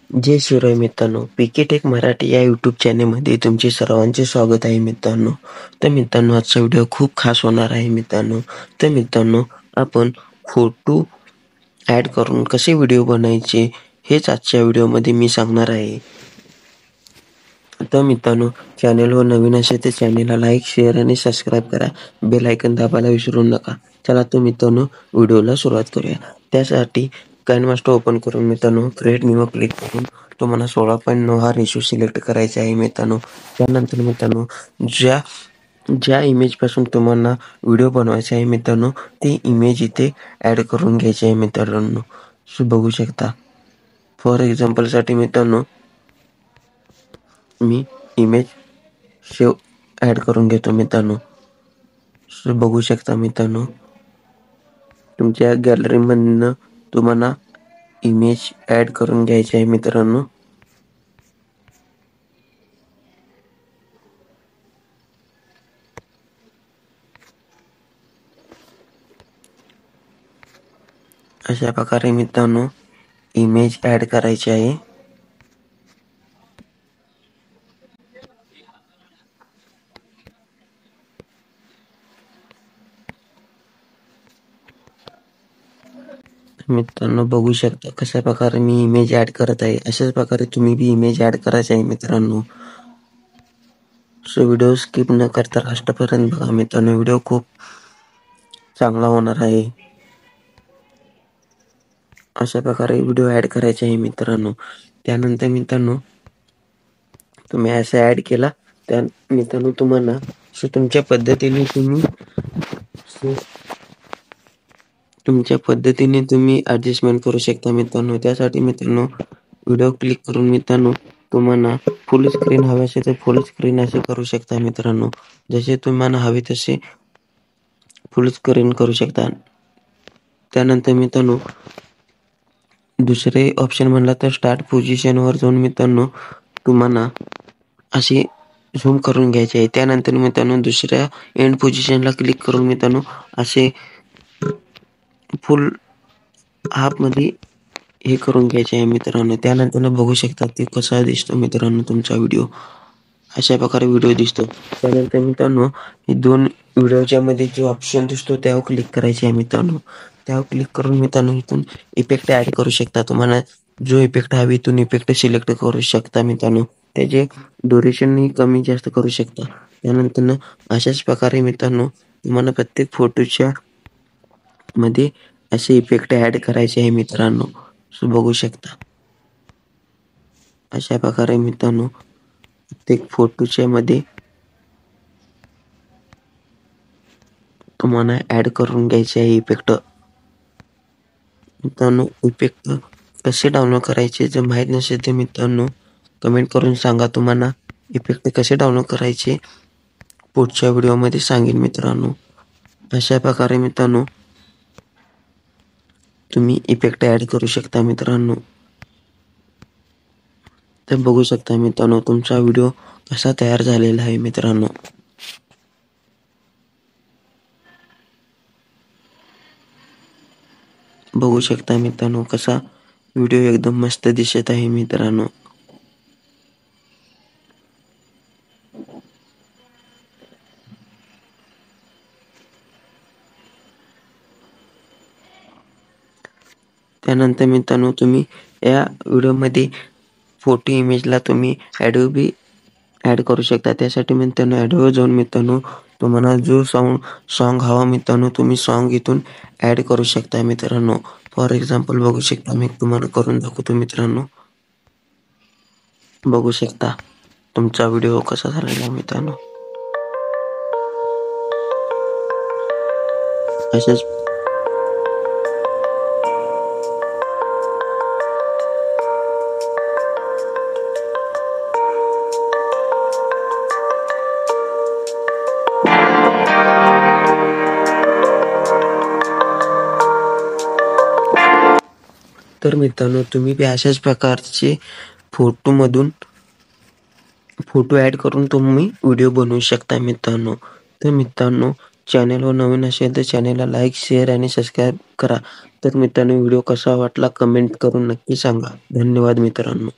जय शिवराय मित्रांनो, पीके टेक मराठी या यूट्यूब चॅनलमध्ये तुमचे सर्वांचे स्वागत आहे मित्रांनो. तर मित्रांनो, आजचा व्हिडिओ खूप खास होणार आहे मित्रांनो. तर मित्रांनो, आपण फोटो ॲड करून कसे व्हिडिओ बनायचे हेच आजच्या व्हिडिओमध्ये मी सांगणार आहे. तर मित्रांनो, चॅनलवर नवीन असेल तर चॅनलला लाईक, शेअर आणि सबस्क्राईब करा. बेल आयकॉन दाबायला विसरू नका. चला तर मित्रांनो, व्हिडिओला सुरुवात करूया. त्यासाठी कॅनव्हास ओपन करून मित्रांनो, क्रिएट न्यू क्लिक करून तुम्हाला 16:9 हा रेशो सिलेक्ट करायचा आहे मित्रांनो. त्यानंतर मित्रांनो, ज्या ज्या इमेजपासून तुम्हाला व्हिडिओ बनवायचा आहे मित्रांनो, ती इमेज इथे ॲड करून घ्यायची आहे मित्रांनो. बघू शकता. फॉर एक्झाम्पलसाठी मित्रांनो, मी इमेज ॲड करून घेतो मित्रांनो. बघू शकता मित्रांनो, तुमच्या गॅलरीमधनं तुम्हाला इमेज ॲड करून घ्यायची आहे मित्रांनो. अशा प्रकारे मित्रांनो, इमेज ॲड करायची आहे. मित्रांनो, बघू शकता कशा प्रकारे मी इमेज ॲड करत आहे. अशाच प्रकारे तुम्ही बी इमेज ॲड करायचे आहे मित्रांनो. व्हिडिओ स्किप न करता लास्टपर्यंत बघा मित्रांनो. व्हिडिओ खूप चांगला होणार आहे. अशा प्रकारे व्हिडिओ ॲड करायचे आहे मित्रांनो. त्यानंतर मित्रांनो, तुम्ही असं ॲड केला त्या मित्रांनो, तुम्हाला तुमच्या पद्धतीने तुम्ही ॲडजस्टमेंट करू शकता मित्रांनो. त्यासाठी मित्रांनो, व्हिडिओ क्लिक करून मित्रांनो, तुम्हाला फुल स्क्रीन हवे असेल तर फुल स्क्रीन असे करू शकता मित्रांनो. जसे तुम्हाला हवे तसे फुल स्क्रीन करू शकता. त्यानंतर मित्रांनो, दुसरे ऑप्शन म्हणला तर स्टार्ट पोझिशनवर जाऊन मित्रांनो, तुम्हाला असे झूम करून घ्यायचे आहे. त्यानंतर मित्रांनो, दुसऱ्या एंड पोझिशनला क्लिक करून मित्रांनो, असे फुल हाफमध्ये हे करून घ्यायचे आहे मित्रांनो. त्यानंतर बघू शकता ते कसा दिसतो मित्रांनो तुमचा व्हिडिओ. अशा प्रकारे व्हिडिओ दिसतो. त्यानंतर मित्रांनो, हे दोन व्हिडिओच्या मध्ये जो ऑप्शन दिसतो त्यावर क्लिक करायचे आहे मित्रांनो. त्यावर क्लिक करून मित्रांनो, इथून इफेक्ट ॲड करू शकता. तुम्हाला जो इफेक्ट हवी इथून इफेक्ट सिलेक्ट करू शकता मित्रांनो. त्याचे ड्युरेशनही कमी जास्त करू शकता. त्यानंतर अशाच प्रकारे मित्रांनो, तुम्हाला प्रत्येक फोटोच्या मध्ये असे इफेक्ट ॲड करायचे आहे मित्रांनो. बघू शकता. अशा प्रकारे मित्रांनो, प्रत्येक फोटोच्या मध्ये तुम्हाला ॲड करून घ्यायचे आहे इफेक्ट. मित्रांनो, इफेक्ट कसे डाउनलोड करायचे जर माहीत नसेल तर मित्रांनो, कमेंट करून सांगा. तुम्हाला इफेक्ट कसे डाउनलोड करायचे पुढच्या व्हिडिओमध्ये सांगेन मित्रांनो. अशा प्रकारे मित्रांनो, तुम्ही इफेक्ट ॲड करू शकता मित्रांनो. तर बघू शकता मित्रांनो, तुमचा व्हिडिओ कसा तयार झालेला आहे मित्रांनो. बघू शकता मित्रांनो, कसा व्हिडिओ एकदम मस्त दिसत आहे मित्रांनो. त्यानंतर मित्रांनो, तुम्ही या व्हिडिओमध्ये फोटो इमेजला तुम्ही ॲडोबी ॲड करू शकता. त्यासाठी मित्रांनो, ॲडोबी जाऊन मित्रांनो, तुम्हाला जो सॉन्ग हवा मित्रांनो, तुम्ही सॉन्ग इथून ॲड करू शकता मित्रांनो. फॉर एक्झाम्पल बघू शकता, मी तुम्हाला करून दाखवतो मित्रांनो. बघू शकता तुमचा व्हिडिओ कसा झालेला आहे मित्रांनो. अशाच तर मित्रांनो, तुम्ही बी अशाच प्रकारचे फोटोमधून फोटो ॲड करून तुम्ही व्हिडिओ बनवू शकता मित्रांनो. तर मित्रांनो, चॅनलवर नवीन असेल तर चॅनलला लाईक, शेअर आणि सबस्क्राईब करा. तर मित्रांनो व्हिडिओ कसा वाटला कमेंट करून नक्की सांगा. धन्यवाद मित्रांनो.